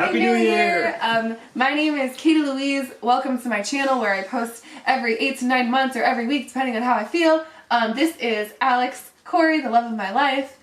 Happy New Year! My name is Katie Louise. Welcome to my channel where I post every 8 to 9 months or every week depending on how I feel. This is Alex Corey, the love of my life.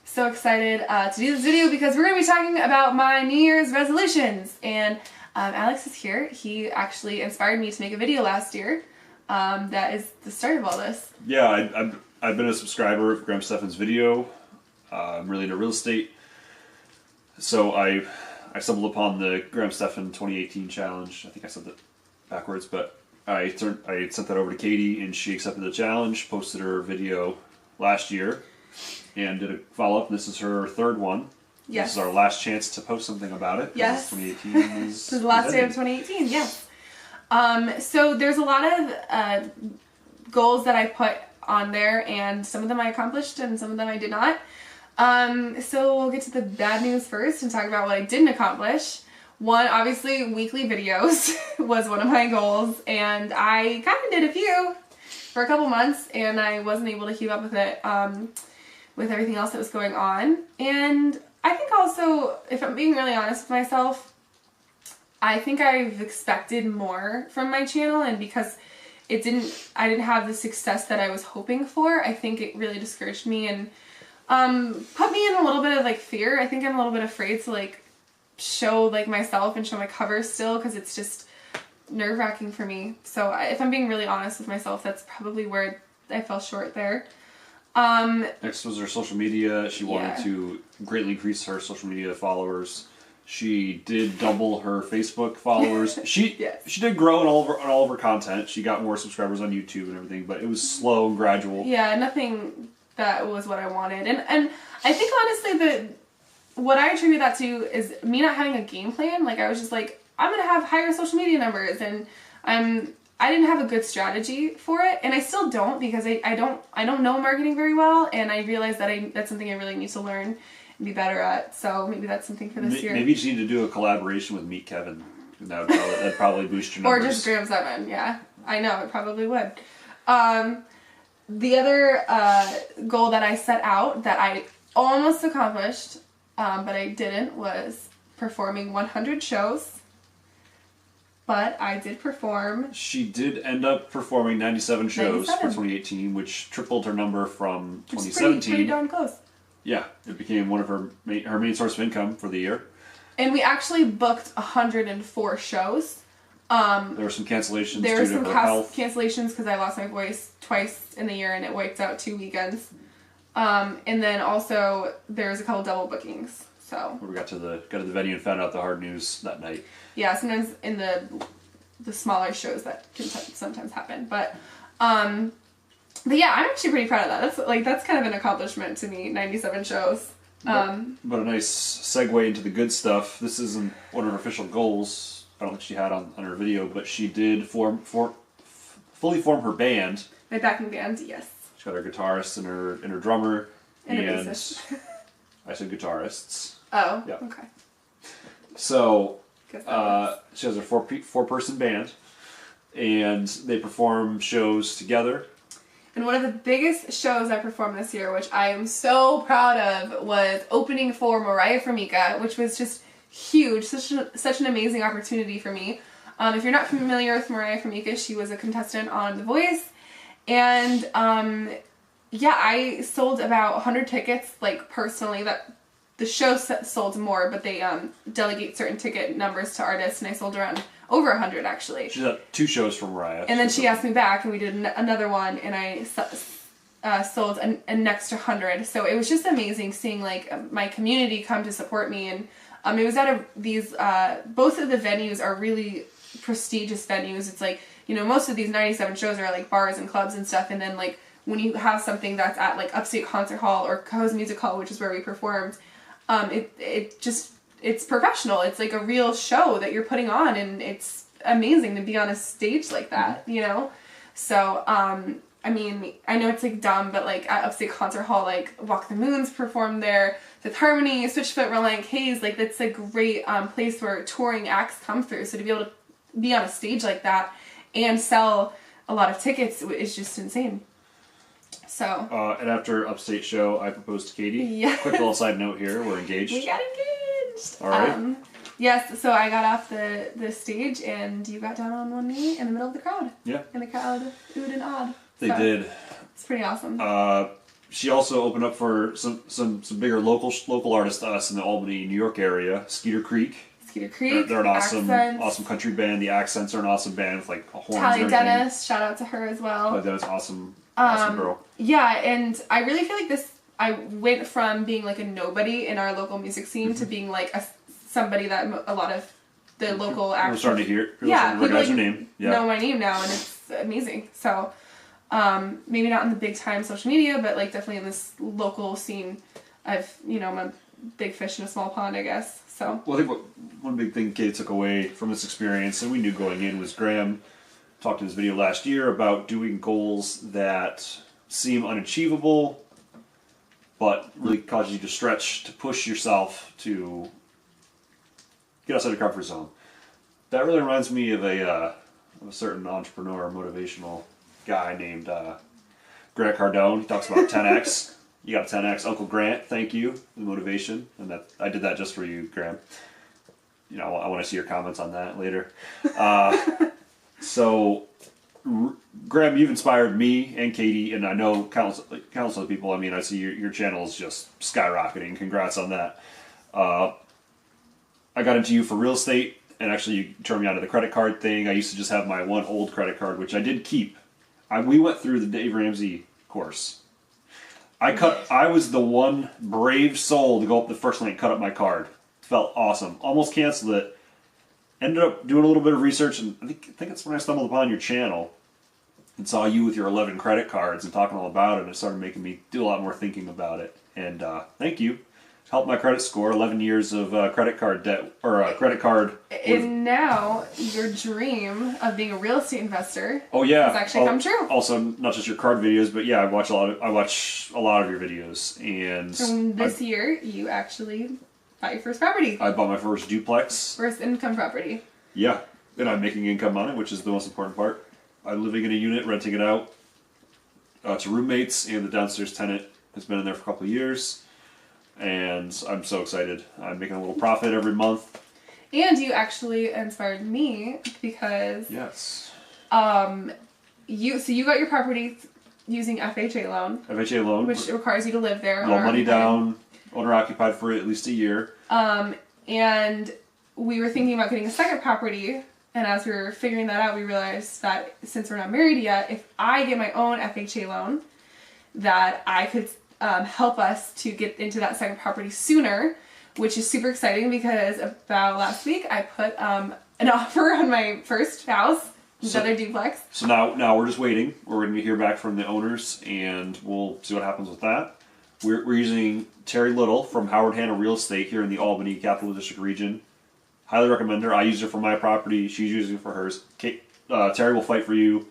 So excited to do this video because we're going to be talking about my New Year's resolutions. And Alex is here. He actually inspired me to make a video last year. That is the start of all this. Yeah, I've been a subscriber of Graham Stephan's video. I'm really into real estate. So I stumbled upon the Graham Stephan 2018 challenge. I think I said that backwards, but I sent that over to Katie, and she accepted the challenge, posted her video last year, and did a follow-up. This is her third one. Yes. This is our last chance to post something about it. Yes. 2018 is this is the last day of 2018, yes. So there's a lot of goals that I put on there, and some of them I accomplished and some of them I did not. So we'll get to the bad news first and talk about what I didn't accomplish. One, obviously, weekly videos was one of my goals, and I kind of did a few for a couple months, and I wasn't able to keep up with it, with everything else that was going on. And I think also, if I'm being really honest with myself, I think I've expected more from my channel, and because I didn't have the success that I was hoping for, I think it really discouraged me and put me in a little bit of like fear. I think I'm a little bit afraid to like show like myself and show my covers still, because it's just nerve-wracking for me. So if I'm being really honest with myself, that's probably where I fell short there. Next was her social media. She wanted to greatly increase her social media followers. She did double her Facebook followers. She did grow in all of her content. She got more subscribers on YouTube and everything, but it was slow and gradual. Yeah, nothing that was what I wanted. And I think honestly that what I attribute that to is me not having a game plan. Like I was just like, I'm gonna have higher social media numbers, and I didn't have a good strategy for it, and I still don't, because I don't know marketing very well, and I realized that that's something I really need to learn and be better at. So maybe that's something for this year. Maybe you just need to do a collaboration with Meet Kevin. That'd probably boost your numbers. Or just Graham Stephan. Yeah, I know it probably would. The other goal that I set out that I almost accomplished, but I didn't, was performing 100 shows. But I did perform. She did end up performing 97 shows for 2018, which tripled her number from 2017. Pretty darn close. Yeah, it became one of her main source of income for the year. And we actually booked 104 shows. There were some cancellations due to her health. Cancellations because I lost my voice twice in the year, and it wiped out 2 weekends. And then also there's a couple double bookings. So we got to the venue and found out the hard news that night. Yeah, sometimes in the smaller shows that can sometimes happen, but yeah, I'm actually pretty proud of that. That's kind of an accomplishment to me. 97 shows. But a nice segue into the good stuff. This isn't one of her official goals. I don't think she had on her video, but she did fully form her band. My backing band, yes. She got her guitarist and her drummer and a bassist. I said guitarists. Oh, yeah. Okay. So she has a four-person band, and they perform shows together. And one of the biggest shows I performed this year, which I am so proud of, was opening for Mariah Formica, which was just huge. Such an amazing opportunity for me. If you're not familiar with Mariah Formica, she was a contestant on The Voice, and yeah, I sold about 100 tickets, like personally. That the show sold more, but they delegate certain ticket numbers to artists, and I sold around over 100 actually. She's at 2 shows from Mariah. And then she asked me back, and we did another one, and I sold an extra 100. So it was just amazing seeing like my community come to support me, and it was at these both of the venues are really prestigious venues. It's like, you know, most of these 97 shows are like bars and clubs and stuff, and then like when you have something that's at like Upstate Concert Hall or Cohoes Music Hall, which is where we performed, it's professional. It's like a real show that you're putting on, and it's amazing to be on a stage like that, you know? So, I mean, I know it's like dumb, but like at Upstate Concert Hall, like Walk the Moons performed there, Fifth Harmony, Switchfoot, Reliant K's, like that's a great place where touring acts come through. So to be able to be on a stage like that and sell a lot of tickets is just insane. So. And after Upstate show, I proposed to Katie. Yeah. Quick little side note here, we're engaged. We got engaged! challenged. All right. Yes, so I got off the stage and you got down on one knee in the middle of the crowd. Yeah. And the crowd oohed and awed. They did. It's pretty awesome. She also opened up for some bigger local artists to us in the Albany, New York area. Skeeter Creek. They're an awesome country band. The Accents are an awesome band with like horns. Talia Dennis, shout out to her as well. Talia Dennis, awesome girl. Yeah, and I really feel like I went from being like a nobody in our local music scene to being like somebody that a lot of the local actors. We're starting to hear. Recognize your name. Yeah. Know my name now, and it's amazing. So, maybe not in the big time social media, but like definitely in this local scene, I'm a big fish in a small pond, I guess. So. Well, I think one big thing Kate took away from this experience, and we knew going in, was Graham talked in his video last year about doing goals that seem unachievable, but really cause you to stretch, to push yourself to get outside your comfort zone. That really reminds me of a certain entrepreneur, motivational guy named Grant Cardone. He talks about 10x. You got a 10x. Uncle Grant, thank you for the motivation. And I did that just for you, Graham. I want to see your comments on that later. Graham, you've inspired me and Katie, and I know countless other people. I mean, I see your channel is just skyrocketing. Congrats on that. I got into you for real estate, and actually you turned me on to the credit card thing. I used to just have my one old credit card, which I did keep. We went through the Dave Ramsey course. I was the one brave soul to go up the first night and cut up my card. Felt awesome. Almost canceled it. Ended up doing a little bit of research, and I think that's when I stumbled upon your channel and saw you with your 11 credit cards and talking all about it, and it started making me do a lot more thinking about it. And thank you. Helped my credit score. 11 years of credit card debt, or credit card. And now your dream of being a real estate investor. Oh yeah, has actually come true. Also, not just your card videos, but yeah, I watch a lot of your videos. And from this year, you actually bought your first property. I bought my first duplex. First income property. Yeah, and I'm making income on it, which is the most important part. I'm living in a unit, renting it out to roommates, and the downstairs tenant has been in there for a couple of years. And I'm so excited. I'm making a little profit every month. And you actually inspired me because yes, you got your property using FHA loan. FHA loan, which requires you to live there. No money down, owner occupied for at least a year. And we were thinking about getting a second property. And as we were figuring that out, we realized that since we're not married yet, if I get my own FHA loan, that I could help us to get into that second property sooner, which is super exciting because about last week I put an offer on my first house, another duplex. So now we're just waiting. We're going to hear back from the owners, and we'll see what happens with that. We're using Terry Little from Howard Hanna Real Estate here in the Albany Capital District region. Highly recommend her. I use her for my property. She's using it for hers. Terry will fight for you.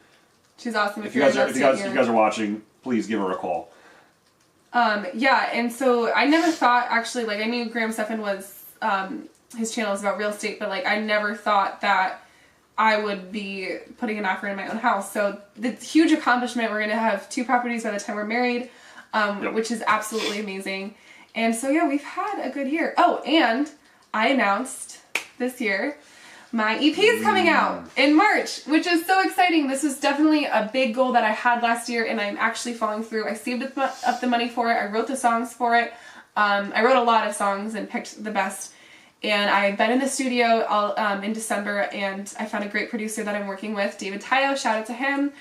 She's awesome. If you guys are watching, please give her a call. Yeah, and so I never thought, actually, like, I knew Graham Stephan was, his channel is about real estate, but, like, I never thought that I would be putting an offer in my own house. So, the huge accomplishment, we're going to have 2 properties by the time we're married, which is absolutely amazing. And so, yeah, we've had a good year. Oh, and I announced this year my EP is coming out in March, which is so exciting. This was definitely a big goal that I had last year, and I'm actually following through. I saved up the money for it. I wrote the songs for it. I wrote a lot of songs and picked the best. And I've been in the studio in December, and I found a great producer that I'm working with, David Tayo. Shout out to him.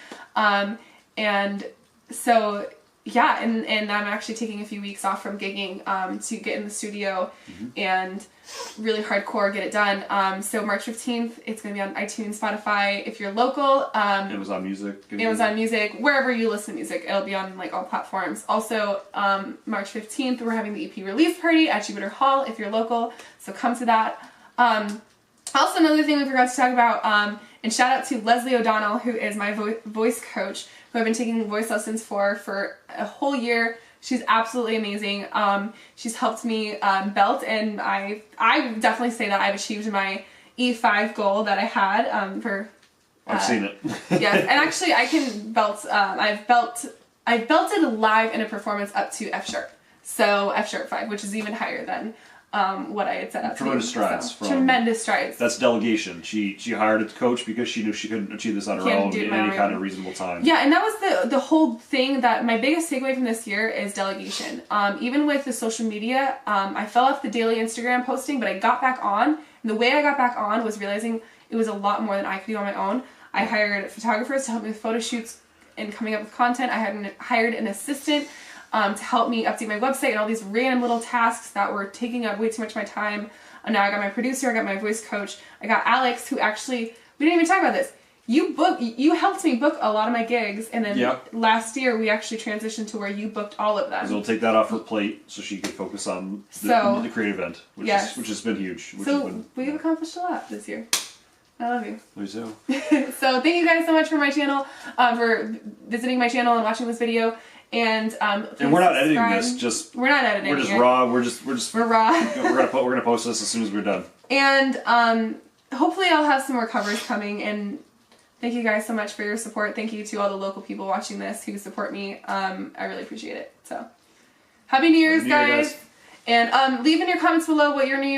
And so, yeah, and I'm actually taking a few weeks off from gigging to get in the studio and really hardcore get it done. So March 15th, it's going to be on iTunes, Spotify, if you're local. Amazon Music, wherever you listen to music. It'll be on like all platforms. Also, March 15th, we're having the EP release party at Jupiter Hall if you're local. So come to that. Also, another thing we forgot to talk about, and shout out to Leslie O'Donnell, who is my voice coach, who I've been taking voice lessons for a whole year. She's absolutely amazing. She's helped me belt, and I definitely say that I've achieved my E5 goal that I had I've seen it. Yes, and actually I can belt. I've belted live in a performance up to F sharp. So F sharp 5, which is even higher than what I had set out Tremendous to do. strides. So, tremendous strides. That's delegation. She hired a coach because she knew she couldn't achieve this on her own in any kind of reasonable time. Yeah, and that was the whole thing. That my biggest takeaway from this year is delegation. Even with the social media, I fell off the daily Instagram posting, but I got back on. And the way I got back on was realizing it was a lot more than I could do on my own. I hired photographers to help me with photo shoots and coming up with content. I had hired an assistant to help me update my website and all these random little tasks that were taking up way too much of my time. And now I got my producer, I got my voice coach, I got Alex, who actually, we didn't even talk about this. You helped me book a lot of my gigs, and then last year we actually transitioned to where you booked all of them. So we'll take that off her plate so she can focus on the creative end, which has been huge. We've accomplished a lot this year. I love you. Me too. So thank you guys so much for my channel, for visiting my channel and watching this video. And we're not editing this. We're not editing. We're just raw. We're raw. we're gonna post this as soon as we're done. And hopefully I'll have some more covers coming. And thank you guys so much for your support. Thank you to all the local people watching this who support me. I really appreciate it. So happy New Year's, guys. And leave in your comments below what your New Year's